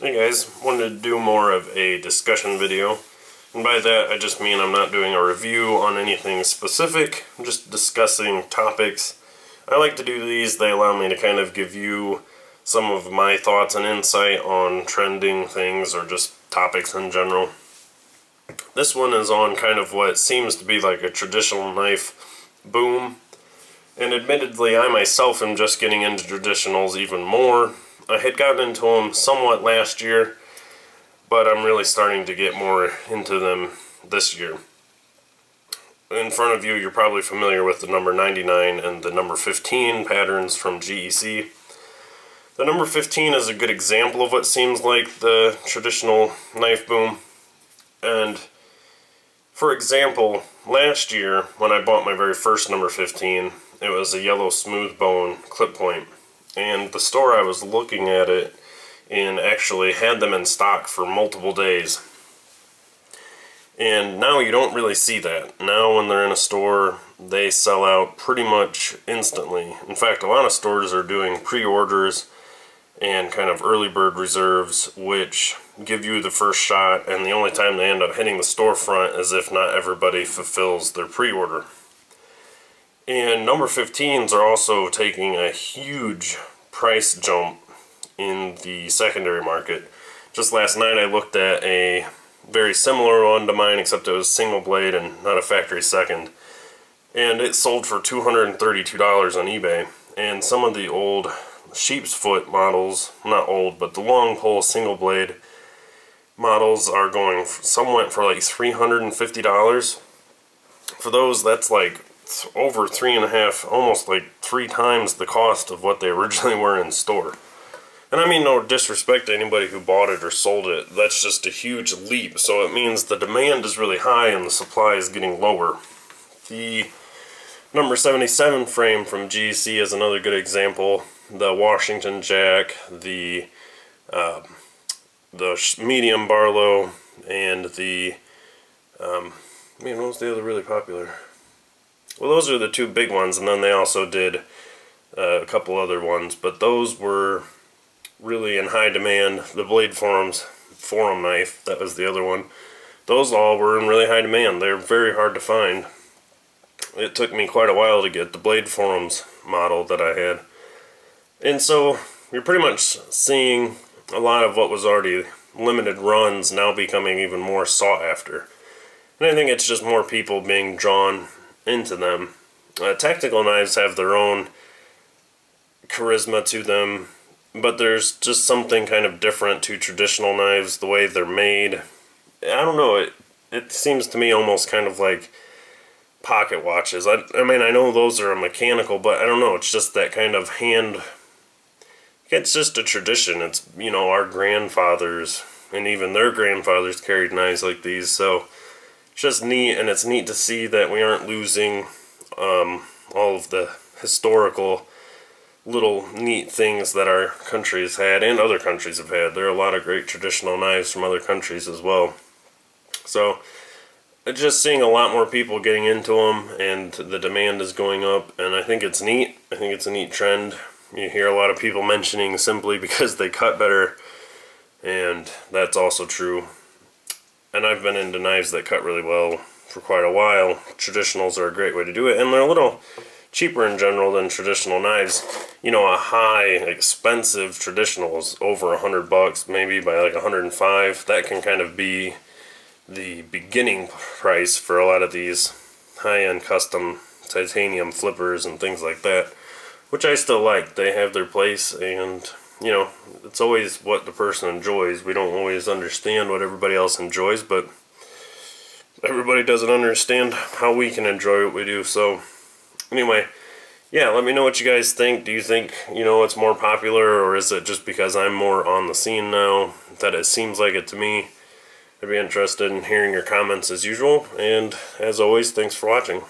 Hey guys, wanted to do more of a discussion video, and by that I just mean I'm not doing a review on anything specific, I'm just discussing topics. I like to do these, they allow me to kind of give you some of my thoughts and insight on trending things or just topics in general. This one is on kind of what seems to be like a traditional knife boom, and admittedly I myself am just getting into traditionals even more. I had gotten into them somewhat last year, but I'm really starting to get more into them this year. In front of you, you're probably familiar with the number 99 and the number 15 patterns from GEC. The number 15 is a good example of what seems like the traditional knife boom. And for example, last year when I bought my very first number 15, it was a yellow smooth bone clip point. And the store I was looking at it in actually had them in stock for multiple days. And now you don't really see that. Now when they're in a store, they sell out pretty much instantly. In fact, a lot of stores are doing pre-orders and kind of early bird reserves, which give you the first shot, and the only time they end up hitting the storefront is if not everybody fulfills their pre-order. And number 15s are also taking a huge price jump in the secondary market. Just last night I looked at a very similar one to mine, except it was single blade and not a factory second. And it sold for $232 on eBay. And some of the old sheep's foot models, not old, but the long pole single blade models are going, some went for like $350. For those, that's like over 3.5, almost like 3 times the cost of what they originally were in store. And I mean no disrespect to anybody who bought it or sold it, that's just a huge leap, so it means the demand is really high and the supply is getting lower. The number 77 frame from GEC is another good example. The Washington Jack, the medium Barlow, and the man, what was the other really popular? Well, those are the 2 big ones, and then they also did a couple other ones, but those were really in high demand. The Blade Forum knife, that was the other one. Those all were in really high demand. They're very hard to find. It took me quite a while to get the Blade Forums model that I had. And so you're pretty much seeing a lot of what was already limited runs now becoming even more sought after. And I think it's just more people being drawn into them. Tactical knives have their own charisma to them, but there's just something kind of different to traditional knives, the way they're made. I don't know, it seems to me almost kind of like pocket watches. I mean, I know those are mechanical, but I don't know, it's just that kind of hand, it's just a tradition. It's, you know, our grandfathers and even their grandfathers carried knives like these, so it's just neat, and it's neat to see that we aren't losing all of the historical little neat things that our country has had and other countries have had. There are a lot of great traditional knives from other countries as well. So just seeing a lot more people getting into them, and the demand is going up, and I think it's neat. I think it's a neat trend. You hear a lot of people mentioning simply because they cut better, and that's also true. And I've been into knives that cut really well for quite a while. Traditionals are a great way to do it, and they're a little cheaper in general than traditional knives. You know, a high, expensive traditional is over $100, maybe by like 105. That can kind of be the beginning price for a lot of these high-end custom titanium flippers and things like that, which I still like. They have their place, and you know, it's always what the person enjoys. We don't always understand what everybody else enjoys, but everybody doesn't understand how we can enjoy what we do. So anyway, yeah, let me know what you guys think. Do you think, you know, it's more popular, or is it just because I'm more on the scene now that it seems like it to me? I'd be interested in hearing your comments as usual, and as always, thanks for watching.